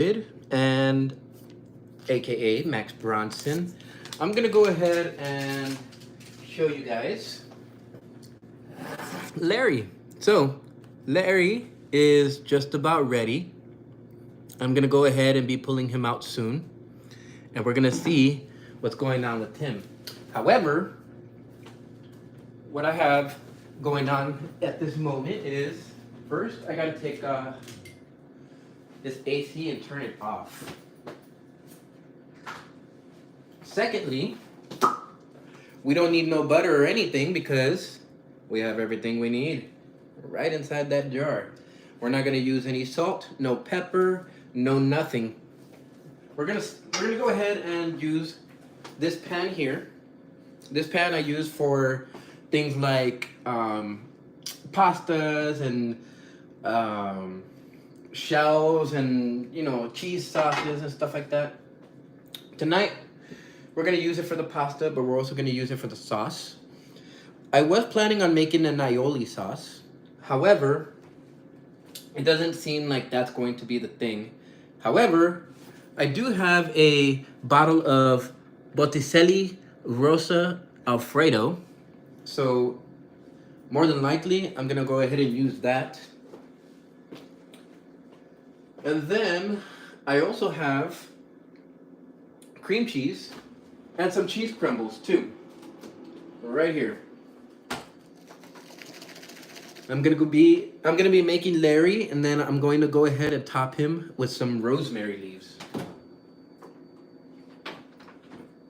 and aka Max Bronson. I'm gonna go ahead and show you guys Larry. So Larry is just about ready. I'm gonna go ahead and be pulling him out soon, and we're gonna see what's going on with him. However, what I have going on at this moment is, first I gotta take this AC and turn it off. Secondly, we don't need no butter or anything because we have everything we need right inside that jar. We're not gonna use any salt, no pepper, no nothing. We're gonna go ahead and use this pan here. This pan I use for things like pastas and shells and cheese sauces and stuff like that. Tonight we're gonna use it for the pasta, but we're also gonna use it for the sauce. I was planning on making an aioli sauce. However, it doesn't seem like that's going to be the thing. However, I do have a bottle of Botticelli Rosa Alfredo. So more than likely, I'm gonna go ahead and use that. And then I also have cream cheese and some cheese crumbles too, right here. I'm gonna be making Larry, and then I'm going to go ahead and top him with some rosemary leaves.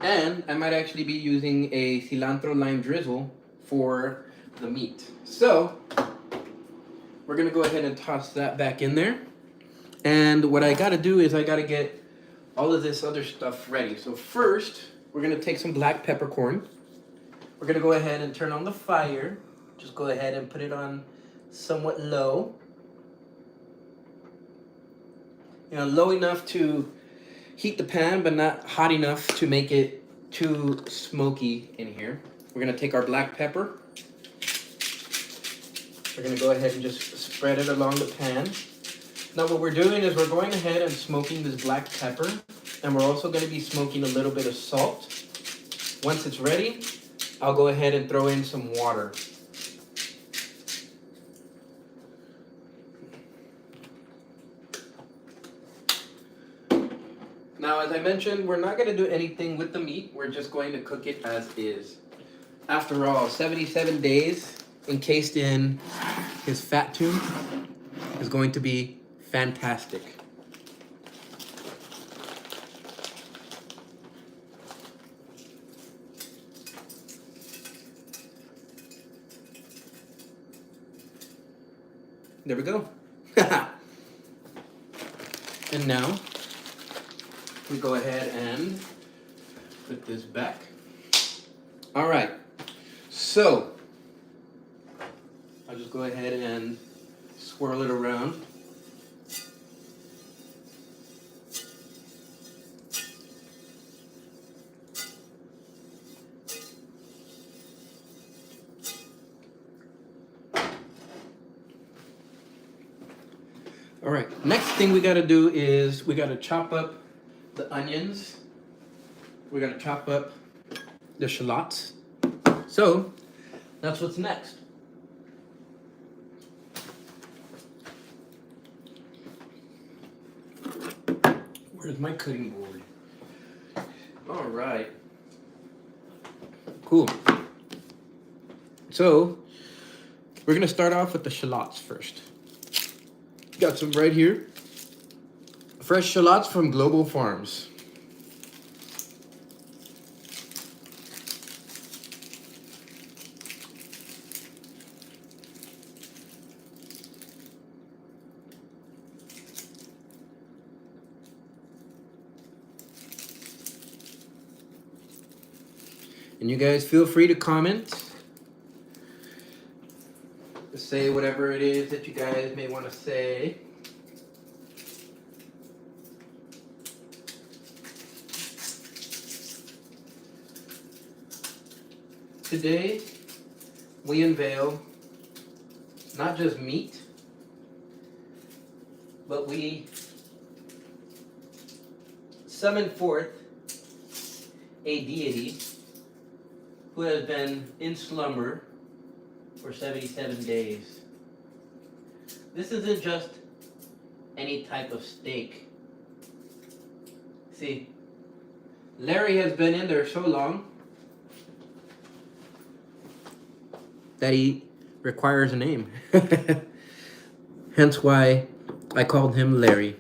And I might actually be using a cilantro lime drizzle for the meat. So we're gonna go ahead and toss that back in there. And what I gotta do is I gotta get all of this other stuff ready. So first, we're gonna take some black peppercorn. We're gonna go ahead and turn on the fire. Just go ahead and put it on somewhat low. Low enough to heat the pan, but not hot enough to make it too smoky in here. We're gonna take our black pepper. We're gonna go ahead and just spread it along the pan. Now what we're doing is we're going ahead and smoking this black pepper, and we're also gonna be smoking a little bit of salt. Once it's ready, I'll go ahead and throw in some water. Now, as I mentioned, we're not gonna do anything with the meat. We're just going to cook it as is. After all, 77 days encased in his fat tomb is going to be fantastic. There we go. And now we go ahead and put this back. All right. So I'll just go ahead and swirl it around. All right, next thing we gotta do is we gotta chop up the onions. We gotta chop up the shallots. So that's what's next. Where's my cutting board? All right. Cool. So we're gonna start off with the shallots first. Got some right here. Fresh shallots from Global Farms. And you guys feel free to comment. Say whatever it is that you guys may want to say. Today, we unveil not just meat, but we summon forth a deity who has been in slumber for 77 days. This isn't just any type of steak. See, Larry has been in there so long that he requires a name. Hence why I called him Larry.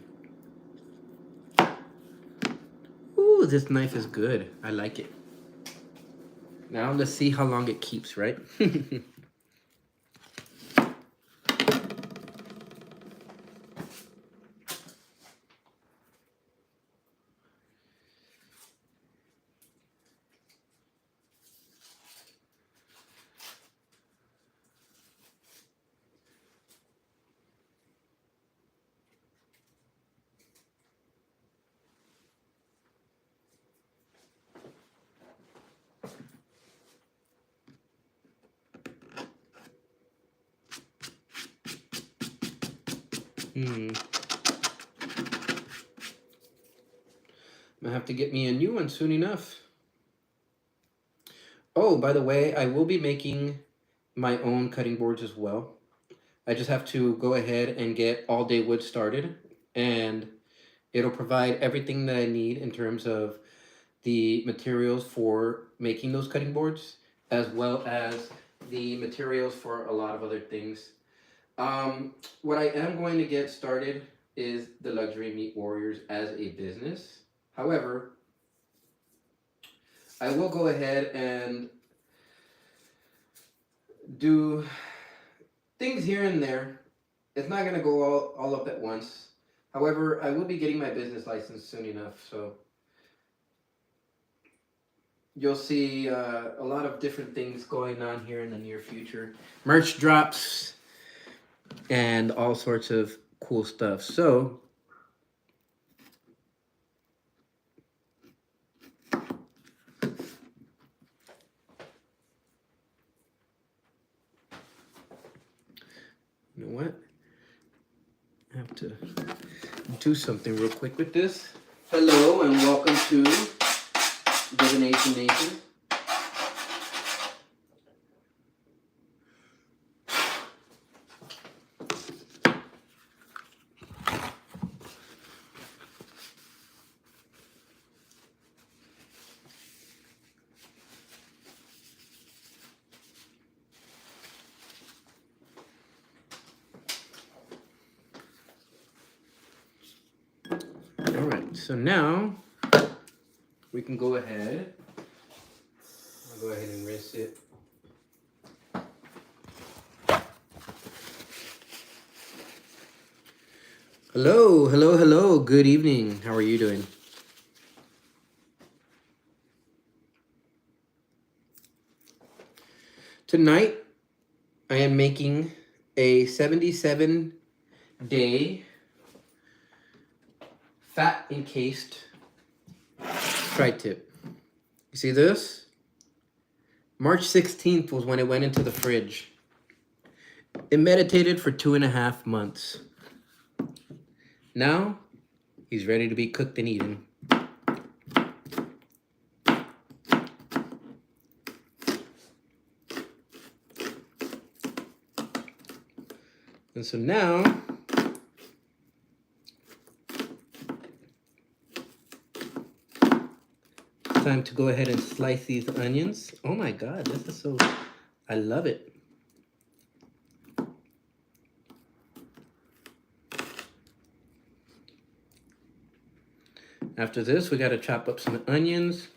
Ooh, this knife is good. I like it. Now let's see how long it keeps, right? I'm gonna have to get me a new one soon enough. Oh, by the way, I will be making my own cutting boards as well. I just have to go ahead and get All Day Wood started, and it'll provide everything that I need in terms of the materials for making those cutting boards, as well as the materials for a lot of other things. What I am going to get started is the Luxury Meat Warriors as a business. However, I will go ahead and do things here and there. It's not going to go all up at once. However, I will be getting my business license soon enough, so you'll see a lot of different things going on here in the near future. Merch drops and all sorts of cool stuff. So you know what? I have to do something real quick with this. Hello and welcome to Divination Nation. All right, so now we can go ahead. I'll go ahead and rinse it. Hello, hello, hello. Good evening. How are you doing? Tonight, I am making a 77-day fat encased tri-tip. You see this? March 16th was when it went into the fridge. It meditated for 2.5 months. Now, he's ready to be cooked and eaten. And so now, time to go ahead and slice these onions. Oh my God, this is so, I love it. After this, we got to chop up some onions.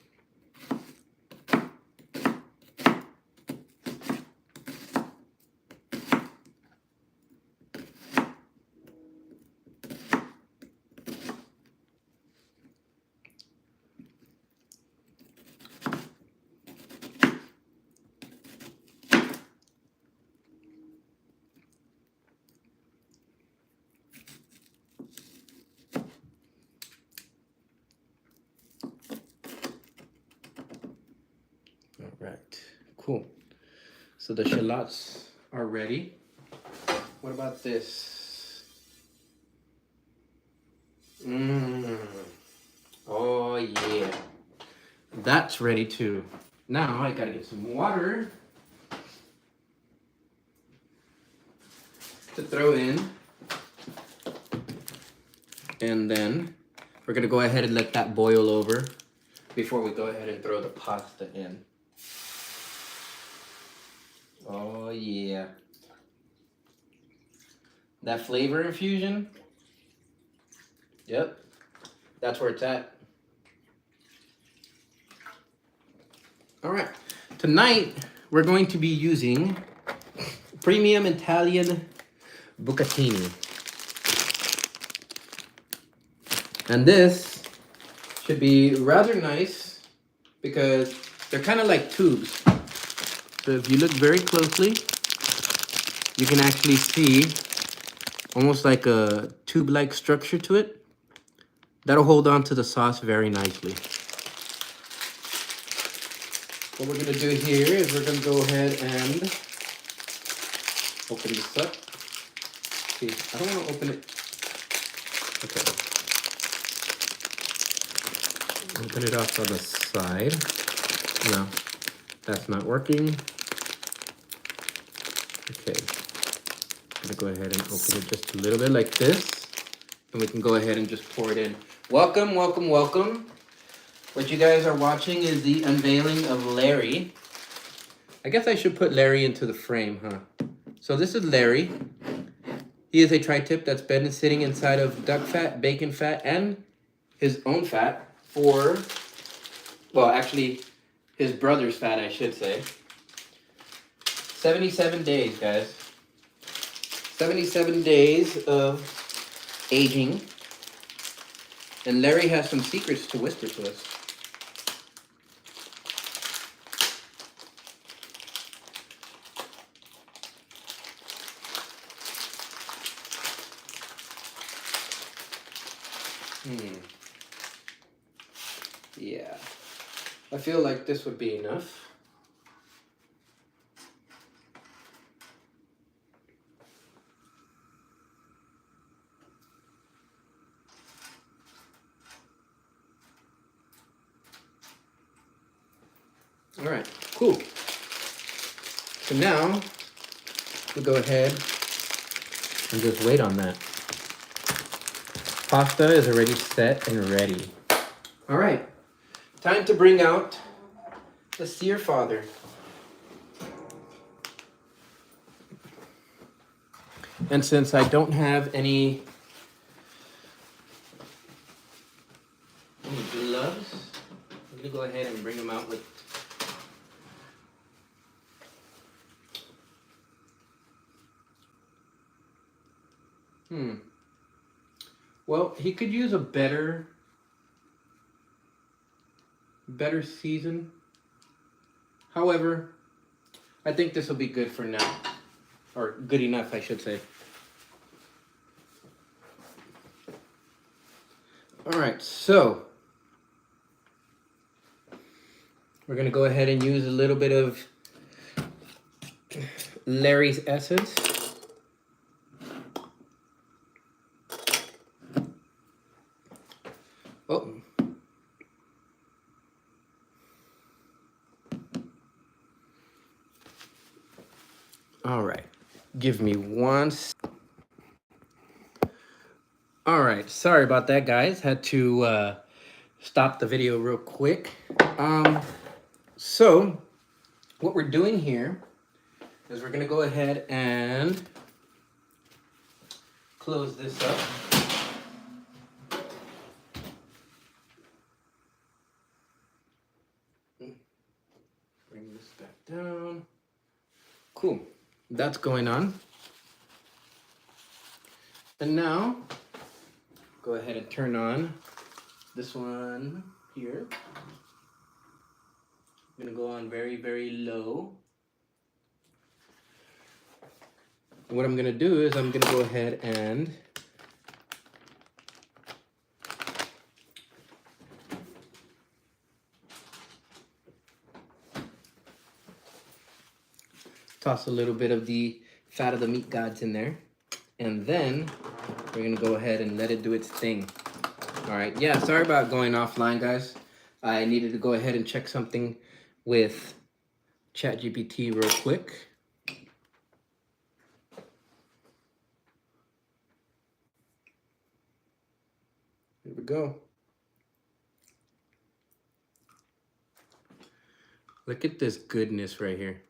All right, cool. So the shallots are ready. What about this? Oh, that's ready too. Now I gotta get some water to throw in. And then we're gonna go ahead and let that boil over before we go ahead and throw the pasta in. Oh yeah. That flavor infusion, yep, that's where it's at. All right, tonight we're going to be using premium Italian bucatini. And this should be rather nice because they're kind of like tubes. So if you look very closely, you can actually see almost like a tube-like structure to it. That'll hold on to the sauce very nicely. What we're gonna do here is we're gonna go ahead and open this up. See, I don't wanna open it. Okay. Open it off on the side. No, that's not working. Okay. I'm gonna go ahead and open it just a little bit like this. And we can go ahead and just pour it in. Welcome, welcome, welcome. What you guys are watching is the unveiling of Larry. I guess I should put Larry into the frame, huh? So this is Larry. He is a tri-tip that's been sitting inside of duck fat, bacon fat, and his own fat for, well, actually, his brother's fat, I should say. 77 days, guys. 77 days of aging. And Larry has some secrets to whisper to us. Yeah. I feel like this would be enough. All right, cool. So now we'll go ahead and just wait on that. Pasta is already set and ready. All right, time to bring out the Sear father. And since I don't have any gloves, I'm gonna go ahead and bring them out with. Well, he could use a better season. However, I think this will be good for now. Or good enough, I should say. All right, so we're gonna go ahead and use a little bit of Larry's essence. Oh. All right, give me one. All right, sorry about that, guys. Had to stop the video real quick. So what we're doing here is we're gonna go ahead and close this up. Bring this back down. Cool, that's going on. And now, go ahead and turn on this one here. I'm gonna go on very, very low. And what I'm gonna do is I'm gonna go ahead and toss a little bit of the fat of the meat gods in there. And then we're gonna go ahead and let it do its thing. All right, yeah, sorry about going offline, guys. I needed to go ahead and check something with ChatGPT real quick. Here we go. Look at this goodness right here.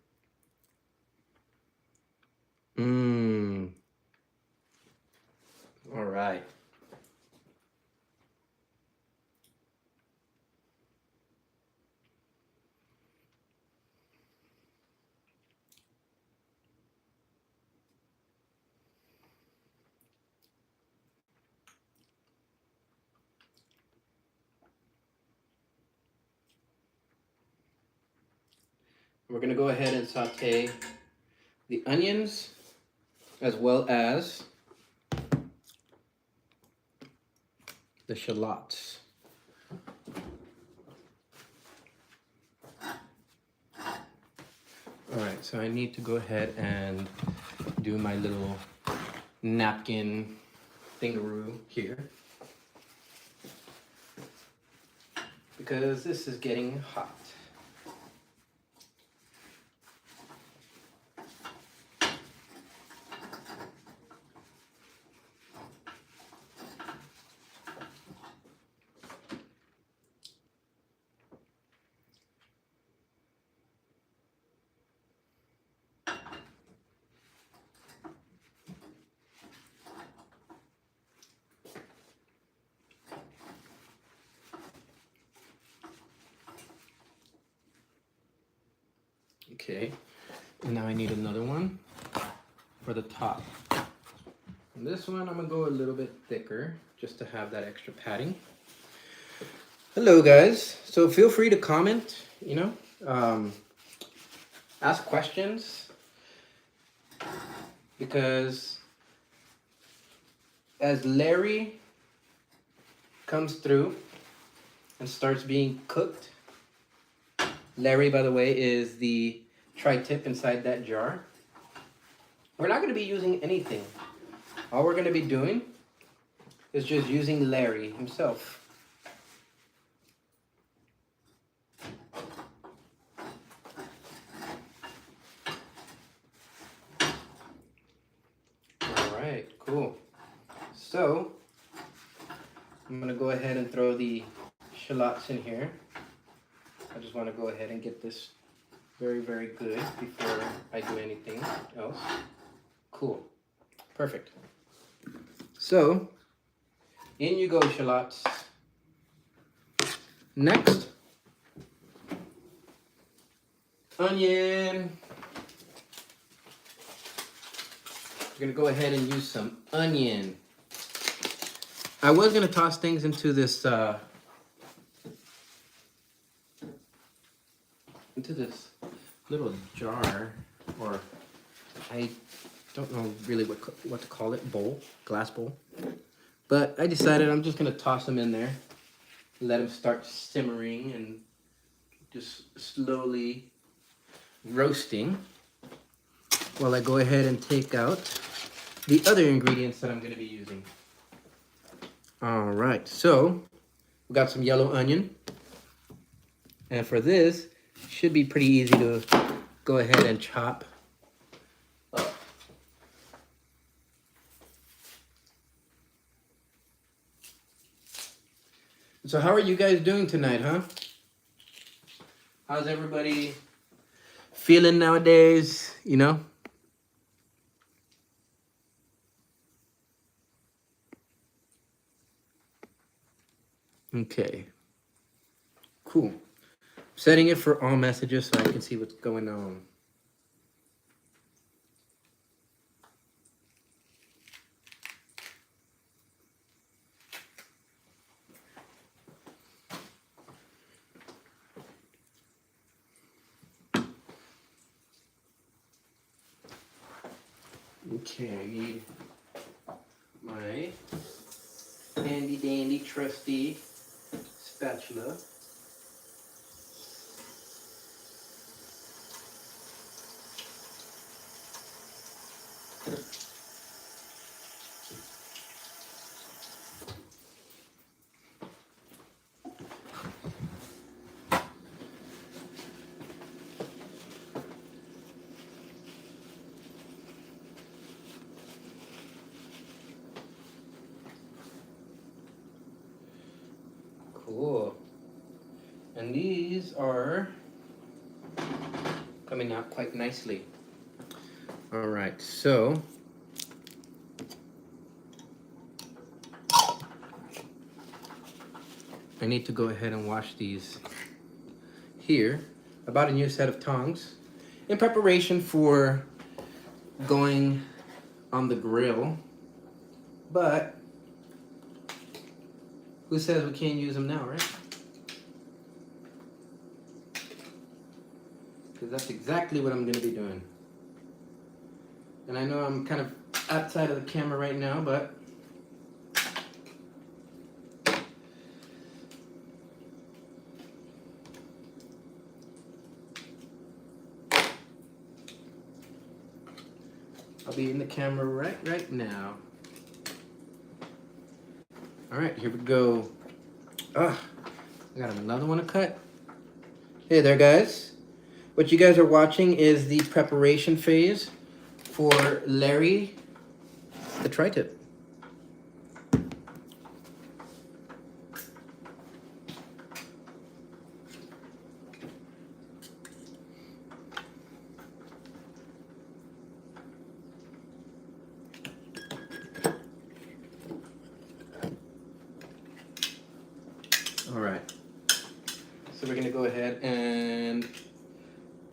All right. We're gonna go ahead and saute the onions as well as the shallots. All right, so I need to go ahead and do my little napkin thingaroo here because this is getting hot. Okay, and now I need another one for the top. And this one I'm gonna go a little bit thicker just to have that extra padding. Hello guys, so feel free to comment, ask questions, because as Larry comes through and starts being cooked, Larry, by the way, is the tri-tip inside that jar. We're not going to be using anything. All we're going to be doing is just using Larry himself. All right, cool. So I'm going to go ahead and throw the shallots in here. I just want to go ahead and get this very, very good before I do anything else. Cool. Perfect. So, in you go, shallots. Next, onion. We're going to go ahead and use some onion. I was going to toss things into this little jar, or I don't know really what to call it, bowl, glass bowl. But I decided I'm just gonna toss them in there, let them start simmering and just slowly roasting while I go ahead and take out the other ingredients that I'm gonna be using. All right, so we got some yellow onion, and for this, should be pretty easy to go ahead and chop up. So how are you guys doing tonight, huh? How's everybody feeling nowadays, Okay. Cool. Setting it for all messages so I can see what's going on. Okay, I need my handy dandy trusty spatula. Cool. And these are coming out quite nicely. All right, so I need to go ahead and wash these here. I bought a new set of tongs in preparation for going on the grill, but who says we can't use them now, right? Because that's exactly what I'm going to be doing. And I know I'm kind of outside of the camera right now, but I'll be in the camera right now. All right, here we go. I got another one to cut. Hey there, guys. What you guys are watching is the preparation phase for Larry, the tri-tip. All right, so we're gonna go ahead and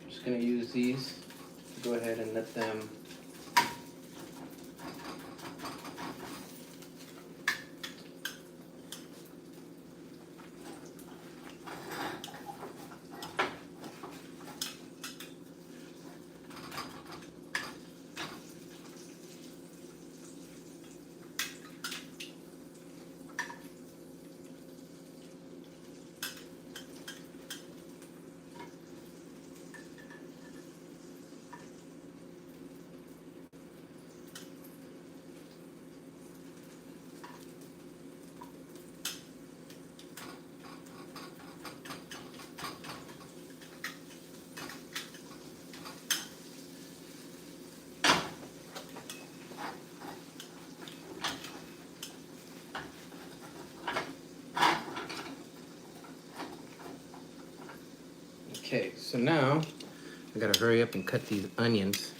just gonna use these to go ahead and let them Okay, so now I gotta hurry up and cut these onions.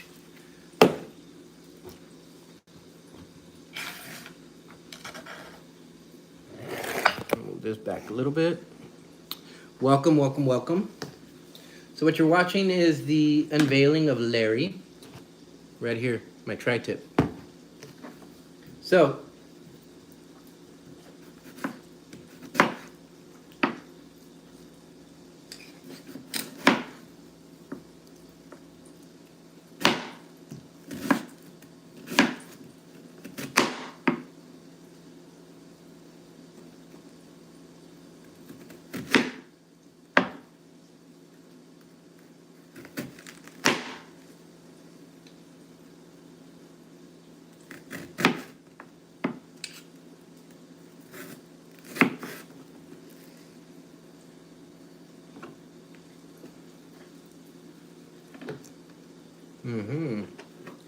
Move this back a little bit. Welcome, welcome, welcome. So what you're watching is the unveiling of Larry. Right here, my tri-tip. So,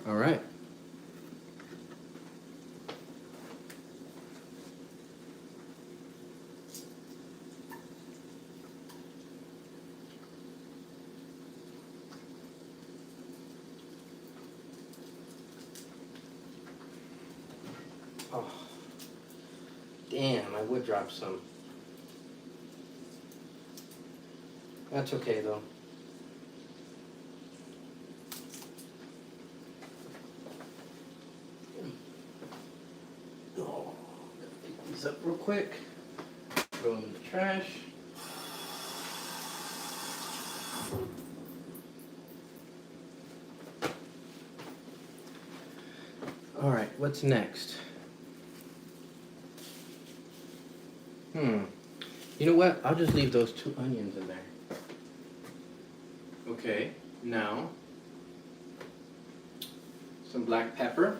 all right. Oh, damn, I would drop some. That's okay though. Oh, gotta pick these up real quick. Throw them in the trash. All right, what's next? You know what? I'll just leave those 2 onions in there. Okay, now some black pepper.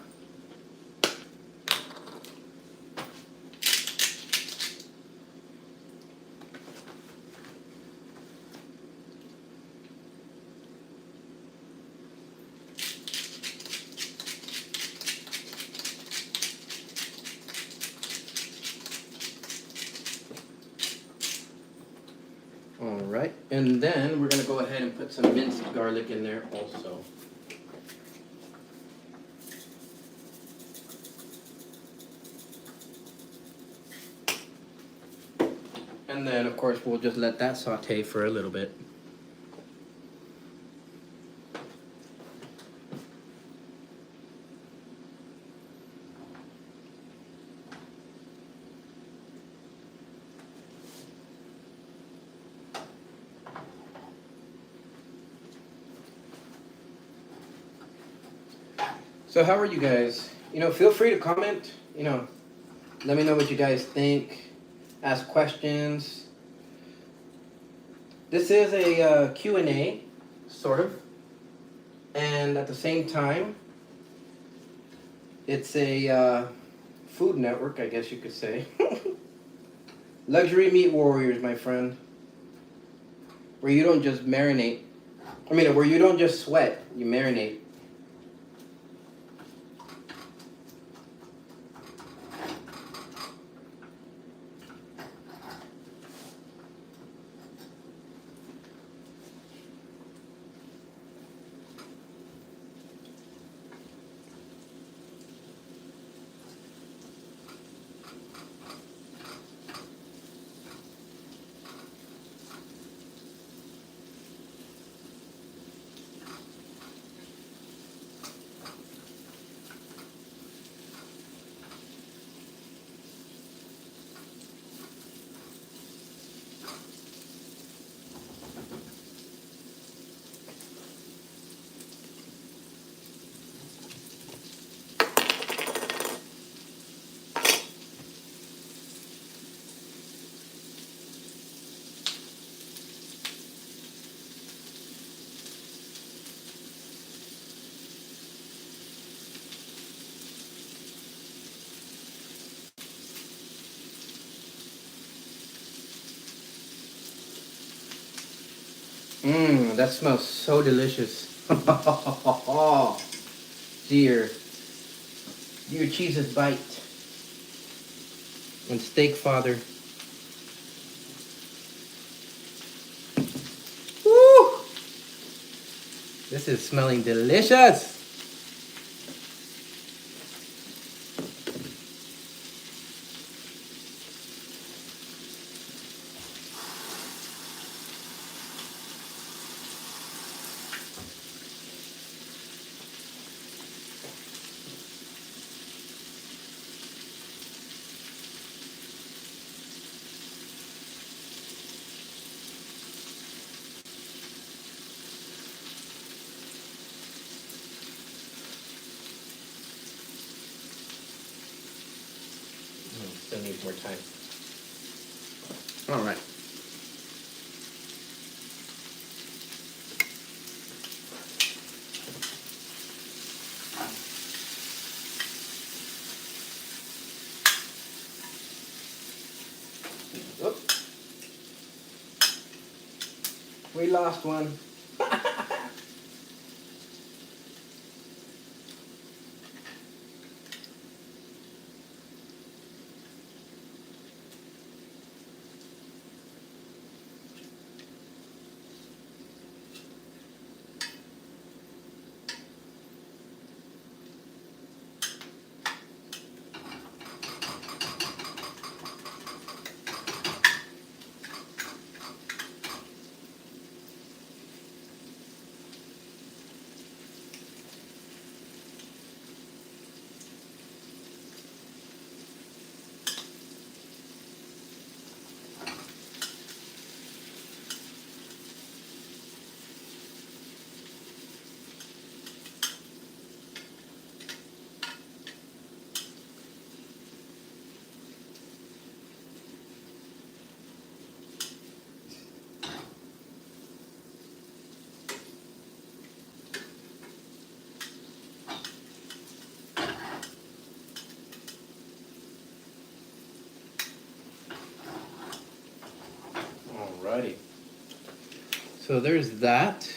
All right, and then we're gonna go ahead and put some minced garlic in there also. And then, of course, we'll just let that saute for a little bit. So how are you guys? Feel free to comment. Let me know what you guys think. Ask questions. This is a Q&A, sort of. And at the same time, it's a food network, I guess you could say. Luxury Meat Warriors, my friend. Where you don't just marinate. Where you don't just sweat, you marinate. That smells so delicious. Dear cheese's bite. And steak father. Woo! This is smelling delicious. Still needs more time. All right. Oops. We lost one. Alrighty. So there's that.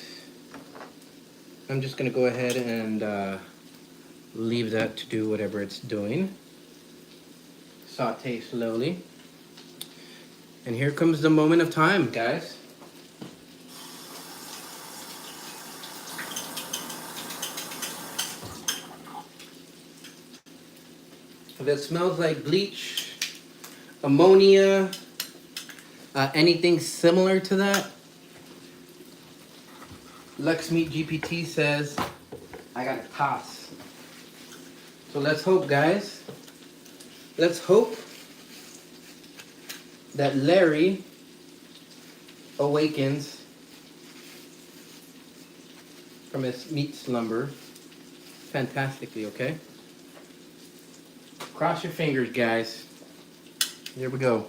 I'm just gonna go ahead and leave that to do whatever it's doing. Saute slowly. And here comes the moment of time, guys. If it smells like bleach, ammonia, anything similar to that, Lex Meat GPT says I got to toss. So let's hope, guys. Let's hope that Larry awakens from his meat slumber fantastically, okay? Cross your fingers, guys. Here we go.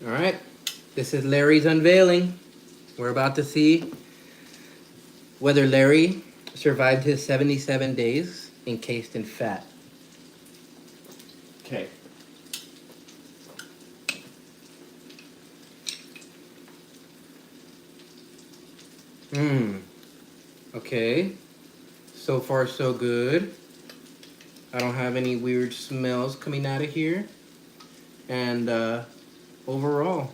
All right, this is Larry's unveiling. We're about to see whether Larry survived his 77 days encased in fat. Okay. Okay. So far, so good. I don't have any weird smells coming out of here. And overall,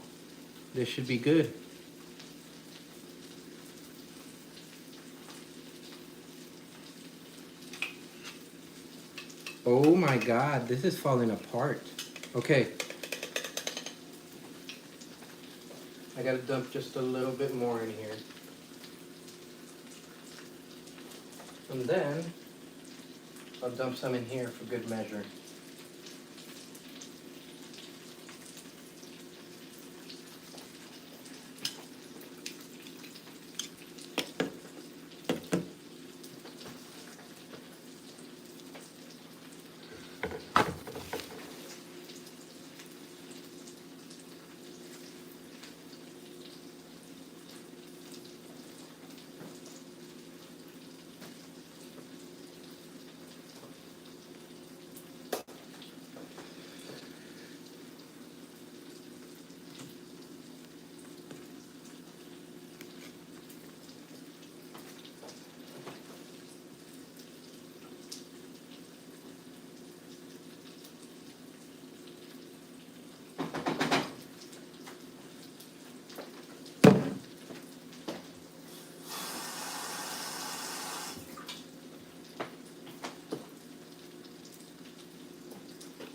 this should be good. Oh my God, this is falling apart. Okay. I gotta dump just a little bit more in here. And then I'll dump some in here for good measure.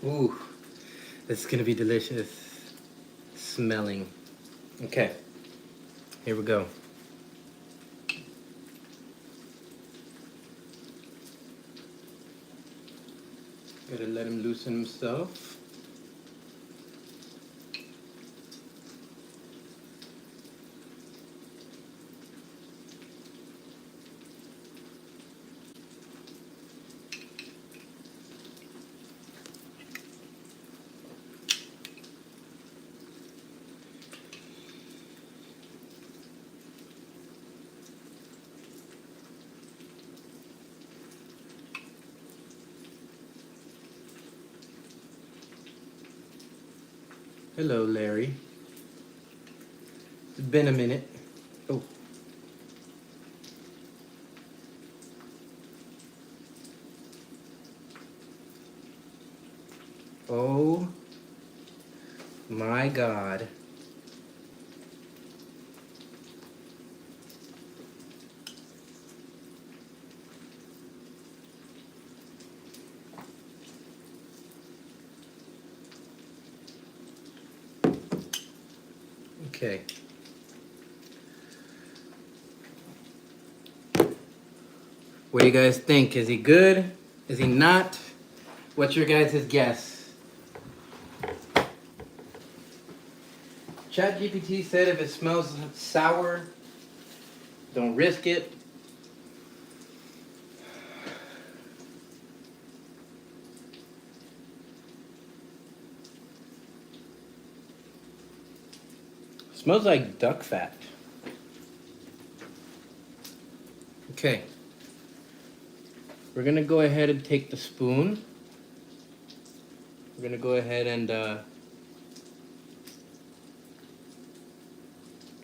Ooh, this is gonna be delicious smelling. Okay, here we go. Gotta let him loosen himself. Hello, Larry. It's been a minute. Oh. Oh my God. Okay. What do you guys think? Is he good? Is he not? What's your guys' guess? ChatGPT said if it smells sour, don't risk it. Smells like duck fat. Okay. We're gonna go ahead and take the spoon. We're gonna go ahead and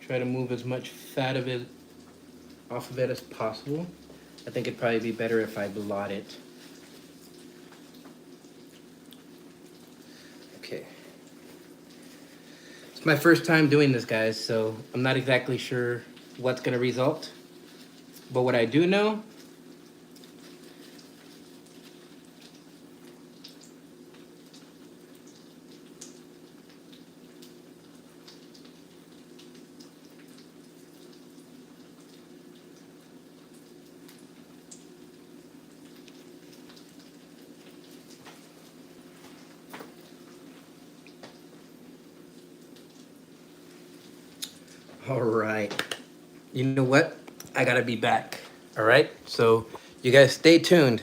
try to move as much fat of it off of it as possible. I think it'd probably be better if I blot it. Okay. It's my first time doing this, guys, so I'm not exactly sure what's gonna result. But what I do know, all right. You know what? I gotta be back. All right. So you guys stay tuned.